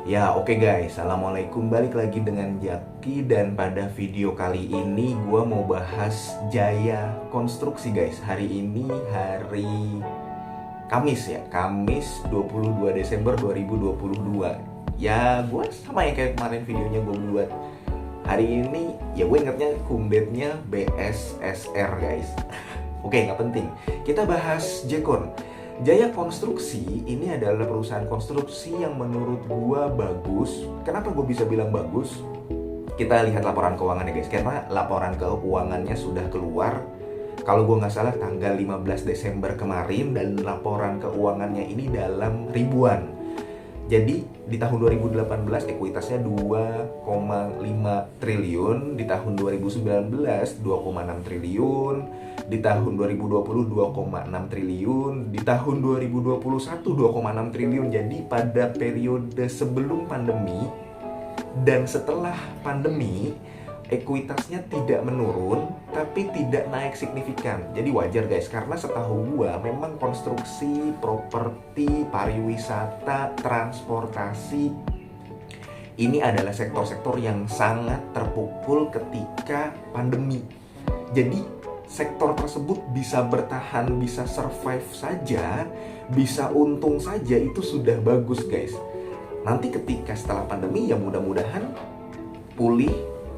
Ya oke guys, Assalamualaikum, balik lagi dengan Jaki. Dan pada video kali ini gue mau bahas Jaya Konstruksi guys. Hari ini hari Kamis ya, Kamis 22 Desember 2022. Ya gue sama ya kayak kemarin videonya gue buat. Hari ini ya gue ingetnya kumbetnya BSSR guys. Oke, nggak penting, kita bahas Jekon. Jaya Konstruksi ini adalah perusahaan konstruksi yang menurut gua bagus. Kenapa gua bisa bilang bagus? Kita lihat laporan keuangannya guys, karena laporan keuangannya sudah keluar. Kalau gua nggak salah tanggal 15 Desember kemarin, dan laporan keuangannya ini dalam ribuan. Jadi di tahun 2018 ekuitasnya 2,5 triliun, di tahun 2019 2,6 triliun, di tahun 2020 2,6 triliun, di tahun 2021 2,6 triliun. Jadi pada periode sebelum pandemi dan setelah pandemi, ekuitasnya tidak menurun tapi tidak naik signifikan. Jadi wajar guys, karena setahu gua memang konstruksi, properti, pariwisata, transportasi ini adalah sektor-sektor yang sangat terpukul ketika pandemi. Jadi sektor tersebut bisa bertahan, bisa survive saja, bisa untung saja, itu sudah bagus guys. Nanti ketika setelah pandemi ya mudah-mudahan pulih,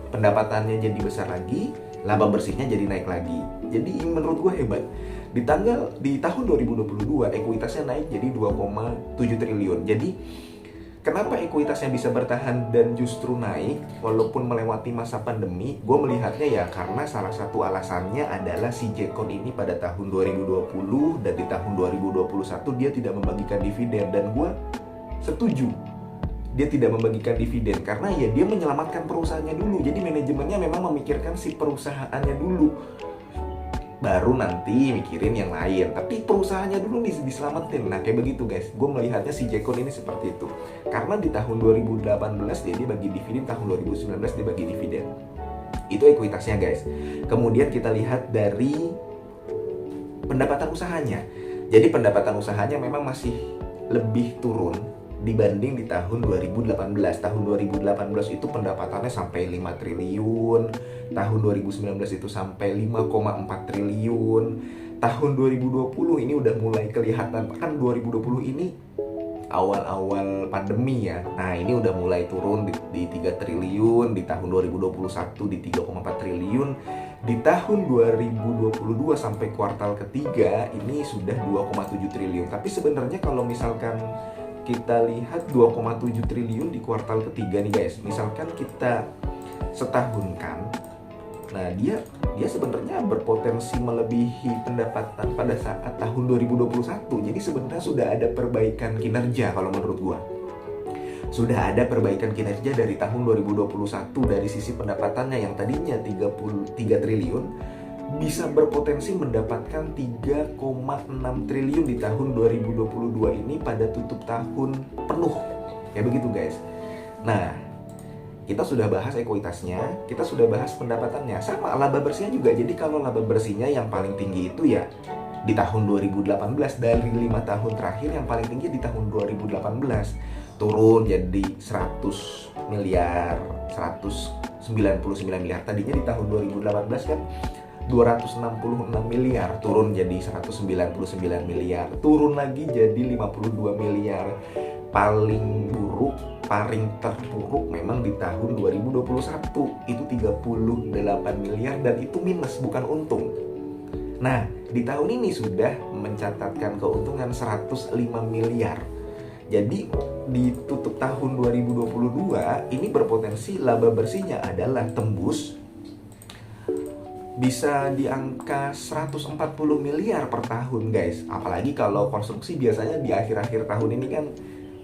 pendapatannya jadi besar lagi, laba bersihnya jadi naik lagi. Jadi menurut gue hebat. Di tahun 2022 ekuitasnya naik jadi 2,7 triliun. Jadi kenapa ekuitasnya bisa bertahan dan justru naik walaupun melewati masa pandemi? Gue melihatnya ya karena salah satu alasannya adalah si Jekon ini pada tahun 2020 dan di tahun 2021 dia tidak membagikan dividen, dan gue setuju dia tidak membagikan dividen karena ya dia menyelamatkan perusahaannya dulu. Jadi manajemennya memang memikirkan si perusahaannya dulu, baru nanti mikirin yang lain, tapi perusahaannya dulu nih diselamatin. Nah kayak begitu guys, gue melihatnya si Jekon ini seperti itu. Karena di tahun 2018 dia bagi dividen, tahun 2019 dia bagi dividen. Itu ekuitasnya guys. Kemudian kita lihat dari pendapatan usahanya. Jadi pendapatan usahanya memang masih lebih turun dibanding di tahun 2018. Tahun 2018 itu pendapatannya sampai 5 triliun, tahun 2019 itu sampai 5,4 triliun. Tahun 2020 ini udah mulai kelihatan, kan 2020 ini awal-awal pandemi ya. Nah, ini udah mulai turun di 3 triliun, di tahun 2021 di 3,4 triliun. Di tahun 2022 sampai kuartal ketiga ini sudah 2,7 triliun. Tapi sebenarnya kalau misalkan kita lihat 2,7 triliun di kuartal ketiga nih guys, misalkan kita setahunkan, nah dia sebenarnya berpotensi melebihi pendapatan pada saat tahun 2021. Jadi sebenarnya sudah ada perbaikan kinerja kalau menurut gua. Sudah ada perbaikan kinerja dari tahun 2021 dari sisi pendapatannya yang tadinya 33 triliun bisa berpotensi mendapatkan 3,6 triliun di tahun 2022 ini pada tutup tahun penuh. Ya begitu guys. Nah, kita sudah bahas ekuitasnya, kita sudah bahas pendapatannya. Sama laba bersihnya juga. Jadi kalau laba bersihnya yang paling tinggi itu ya di tahun 2018. Dari 5 tahun terakhir yang paling tinggi di tahun 2018. Turun jadi 100 miliar, 199 miliar. Tadinya di tahun 2018 kan 266 miliar, turun jadi 199 miliar, turun lagi jadi 52 miliar. Paling buruk, paling terpuruk memang di tahun 2021, itu 38 miliar, dan itu minus bukan untung. Nah, di tahun ini sudah mencatatkan keuntungan 105 miliar. Jadi di tutup tahun 2022 ini berpotensi laba bersihnya adalah tembus bisa di angka 140 miliar per tahun guys. Apalagi kalau konstruksi biasanya di akhir-akhir tahun ini kan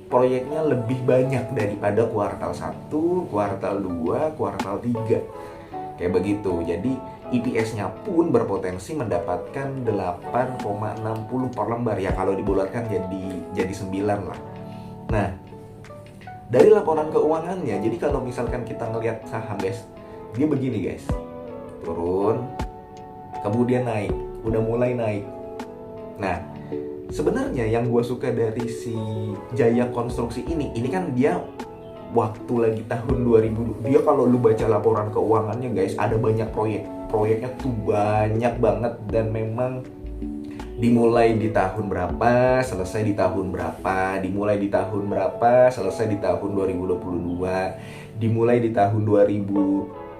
proyeknya lebih banyak daripada kuartal 1, kuartal 2, kuartal 3. Kayak begitu. Jadi EPS-nya pun berpotensi mendapatkan 8,60 per lembar. Ya kalau dibulatkan jadi 9 lah. Nah, dari laporan keuangannya, jadi kalau misalkan kita ngelihat saham guys, dia begini guys. Turun, kemudian naik, udah mulai naik. Nah, sebenarnya yang gue suka dari si Jaya Konstruksi ini kan dia waktu lagi tahun 2000, dia kalau lu baca laporan keuangannya guys, ada banyak proyeknya tuh banyak banget, dan memang dimulai di tahun berapa, selesai di tahun berapa, dimulai di tahun berapa, selesai di tahun 2022, dimulai di tahun 2017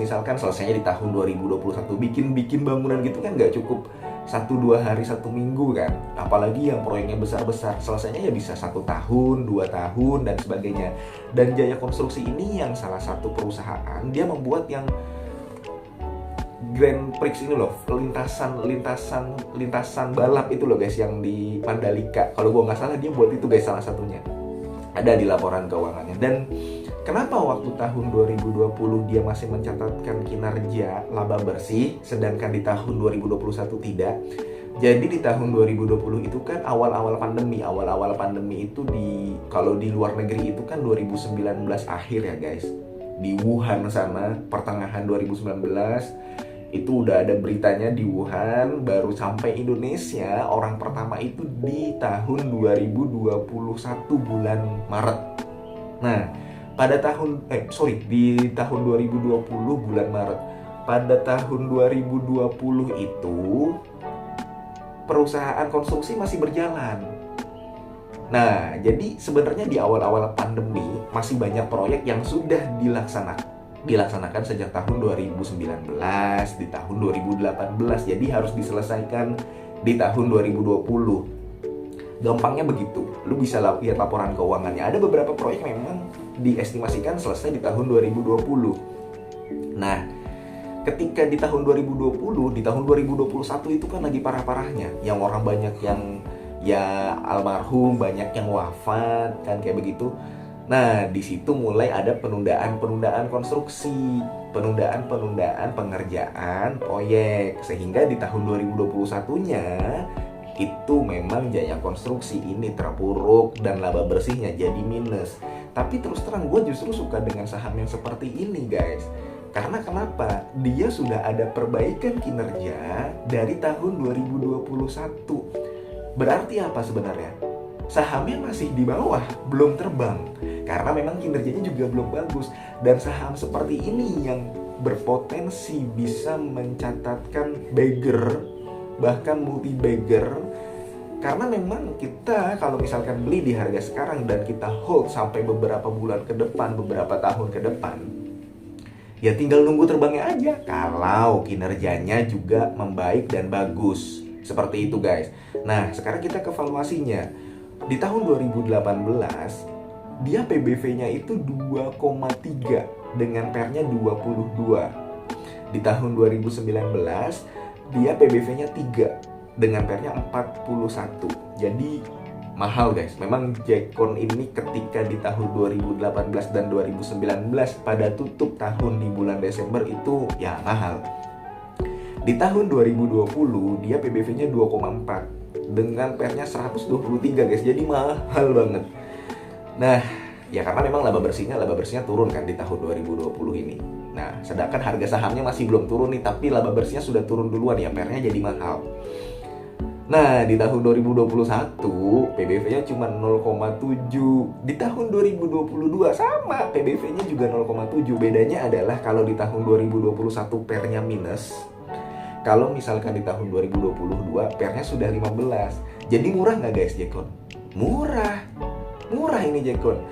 misalkan, selesainya di tahun 2021. Bikin bangunan gitu kan nggak cukup 1-2 hari, 1 minggu kan, apalagi yang proyeknya besar-besar, selesainya ya bisa 1 tahun, 2 tahun dan sebagainya. Dan Jaya Konstruksi ini yang salah satu perusahaan, dia membuat yang Grand Prix ini loh, lintasan balap itu loh guys, yang di Mandalika. Kalau gue nggak salah dia buat itu guys, salah satunya. Ada di laporan keuangannya. Dan kenapa waktu tahun 2020 dia masih mencatatkan kinerja laba bersih, sedangkan di tahun 2021 tidak? Jadi di tahun 2020 itu kan awal-awal pandemi itu kalau di luar negeri itu kan 2019 akhir ya guys. Di Wuhan sana pertengahan 2019 itu udah ada beritanya di Wuhan, baru sampai Indonesia orang pertama itu di tahun 2021 bulan Maret. Nah, di tahun 2020 bulan Maret. Pada tahun 2020 itu perusahaan konstruksi masih berjalan. Nah, jadi sebenarnya di awal-awal pandemi masih banyak proyek yang sudah dilaksanakan sejak tahun 2019, di tahun 2018, jadi harus diselesaikan di tahun 2020. Gampangnya begitu, lu bisa lihat laporan keuangannya. Ada beberapa proyek memang diestimasikan selesai di tahun 2020. Nah, ketika di tahun 2020, di tahun 2021 itu kan lagi parah-parahnya, yang orang banyak yang ya almarhum, banyak yang wafat kan kayak begitu. Nah, di situ mulai ada penundaan konstruksi, penundaan pengerjaan proyek, sehingga di tahun 2021-nya itu memang Jaya Konstruksi ini terpuruk dan laba bersihnya jadi minus. Tapi terus terang gue justru suka dengan saham yang seperti ini guys. Karena kenapa? Dia sudah ada perbaikan kinerja dari tahun 2021. Berarti apa sebenarnya? Sahamnya masih di bawah, belum terbang, karena memang kinerjanya juga belum bagus. Dan saham seperti ini yang berpotensi bisa mencatatkan bagger, bahkan multi bagger, karena memang kita kalau misalkan beli di harga sekarang dan kita hold sampai beberapa bulan ke depan, beberapa tahun ke depan, ya tinggal nunggu terbangnya aja kalau kinerjanya juga membaik dan bagus. Seperti itu guys. Nah, sekarang kita ke valuasinya. Di tahun 2018 dia PBV-nya itu 2,3 dengan PER-nya 22. Di tahun 2019 dia PBV-nya 3 dengan PER-nya 41. Jadi mahal guys. Memang Jekon ini ketika di tahun 2018 dan 2019 pada tutup tahun di bulan Desember itu ya mahal. Di tahun 2020 dia PBV-nya 2,4 dengan PER-nya 123 guys, jadi mahal banget. Nah, ya karena memang laba bersihnya turun kan di tahun 2020 ini. Nah, sedangkan harga sahamnya masih belum turun nih, tapi laba bersihnya sudah turun duluan ya, PER-nya jadi mahal. Nah, di tahun 2021 PBV-nya cuma 0,7. Di tahun 2022 sama, PBV-nya juga 0,7. Bedanya adalah kalau di tahun 2021 PER-nya minus, kalau misalkan di tahun 2022 PER-nya sudah 15. Jadi murah nggak guys Jekon? Murah ini Jekon.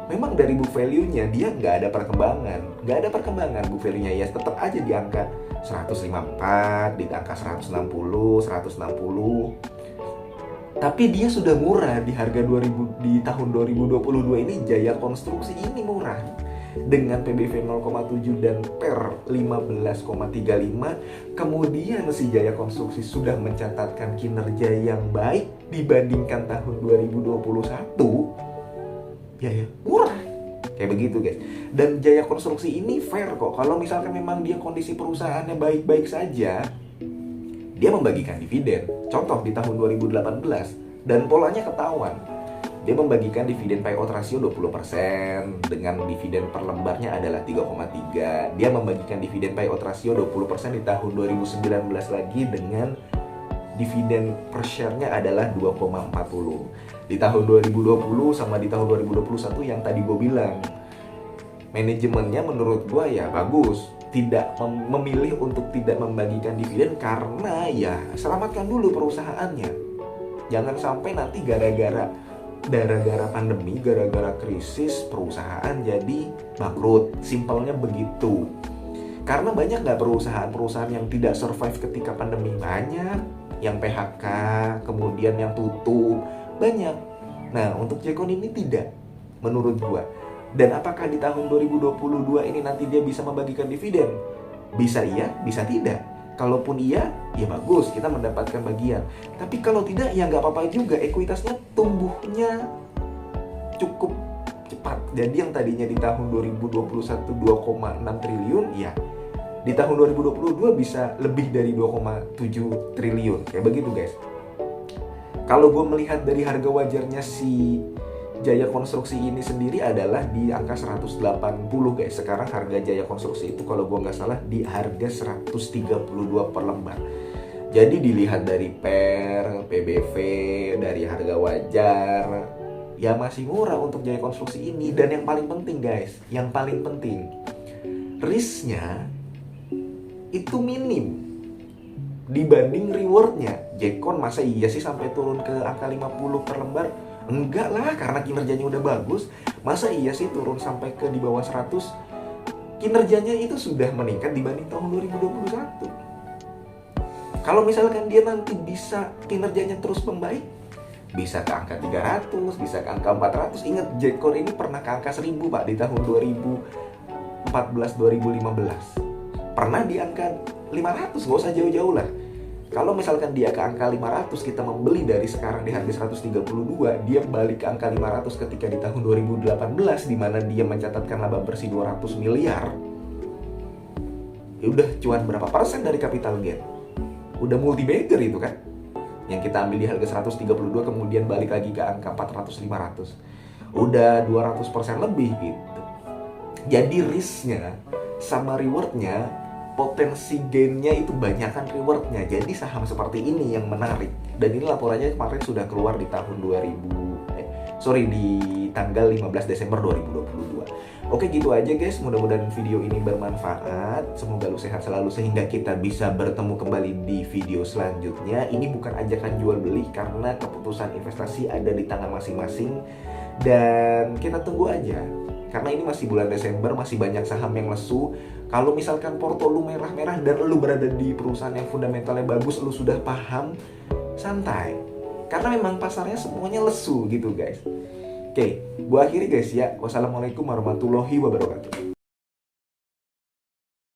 Memang dari book value-nya dia nggak ada perkembangan book value-nya, ya tetap aja di angka 154, di angka 160. Tapi dia sudah murah di harga 2000 di tahun 2022 ini. Jaya Konstruksi ini murah dengan PBV 0,7 dan PER 15,35. Kemudian si Jaya Konstruksi sudah mencatatkan kinerja yang baik dibandingkan tahun 2021. Ya murah. Kayak begitu guys. Dan Jaya Konstruksi ini fair kok. Kalau misalkan memang dia kondisi perusahaannya baik-baik saja, dia membagikan dividen. Contoh di tahun 2018 dan polanya ketahuan. Dia membagikan dividen payout ratio 20% dengan dividen per lembarnya adalah 3,3. Dia membagikan dividen payout ratio 20% di tahun 2019 lagi dengan dividen per share-nya adalah 2,40. Di tahun 2020 sama di tahun 2021 yang tadi gue bilang, manajemennya menurut gue ya bagus, tidak memilih untuk tidak membagikan dividen karena ya selamatkan dulu perusahaannya. Jangan sampai nanti gara-gara pandemi, gara-gara krisis perusahaan jadi bangkrut. Simpelnya begitu. Karena banyak nggak perusahaan-perusahaan yang tidak survive ketika pandemi? Banyak. Yang PHK, kemudian yang tutup, banyak. Nah, untuk Jekon ini tidak, menurut gua. Dan apakah di tahun 2022 ini nanti dia bisa membagikan dividen? Bisa iya, bisa tidak. Kalaupun iya, ya bagus, kita mendapatkan bagian. Tapi kalau tidak, ya nggak apa-apa juga. Ekuitasnya tumbuhnya cukup cepat. Jadi yang tadinya di tahun 2021 2,6 triliun, ya di tahun 2022 bisa lebih dari 2,7 triliun. Kayak begitu guys. Kalau gue melihat dari harga wajarnya si Jaya Konstruksi ini sendiri adalah di angka 180 guys. Sekarang harga Jaya Konstruksi itu kalau gue nggak salah di harga 132 per lembar. Jadi dilihat dari PER, PBV, dari harga wajar, ya masih murah untuk Jaya Konstruksi ini. Dan yang paling penting guys, yang paling penting, risknya itu minim dibanding rewardnya. Jekon masa iya sih sampai turun ke angka 50 per lembar? Enggak lah, karena kinerjanya udah bagus. Masa iya sih turun sampai ke di bawah 100? Kinerjanya itu sudah meningkat dibanding tahun 2021. Kalau misalkan dia nanti bisa kinerjanya terus membaik, bisa ke angka 300, bisa ke angka 400. Ingat, Jekon ini pernah ke angka 1000 Pak di tahun 2014-2015. Pernah di angka 500, gak usah jauh-jauh lah. Kalau misalkan dia ke angka 500, kita membeli dari sekarang di harga 132, dia balik ke angka 500 ketika di tahun 2018, di mana dia mencatatkan laba bersih 200 miliar. Ya udah cuan berapa persen dari capital gain? Udah multi bagger itu kan? Yang kita ambil di harga 132 kemudian balik lagi ke angka 400-500. Udah 200% lebih gitu. Jadi risknya sama rewardnya, potensi gainnya itu banyakkan rewardnya. Jadi saham seperti ini yang menarik. Dan ini laporannya kemarin sudah keluar di tahun di tanggal 15 Desember 2022. Oke, gitu aja guys. Mudah-mudahan video ini bermanfaat. Semoga lu sehat selalu sehingga kita bisa bertemu kembali di video selanjutnya. Ini bukan ajakan jual beli karena keputusan investasi ada di tangan masing-masing. Dan kita tunggu aja. Karena ini masih bulan Desember, masih banyak saham yang lesu. Kalau misalkan porto lu merah-merah dan lu berada di perusahaan yang fundamentalnya bagus, lu sudah paham, santai. Karena memang pasarnya semuanya lesu gitu guys. Oke, gua akhiri guys ya. Wassalamualaikum warahmatullahi wabarakatuh.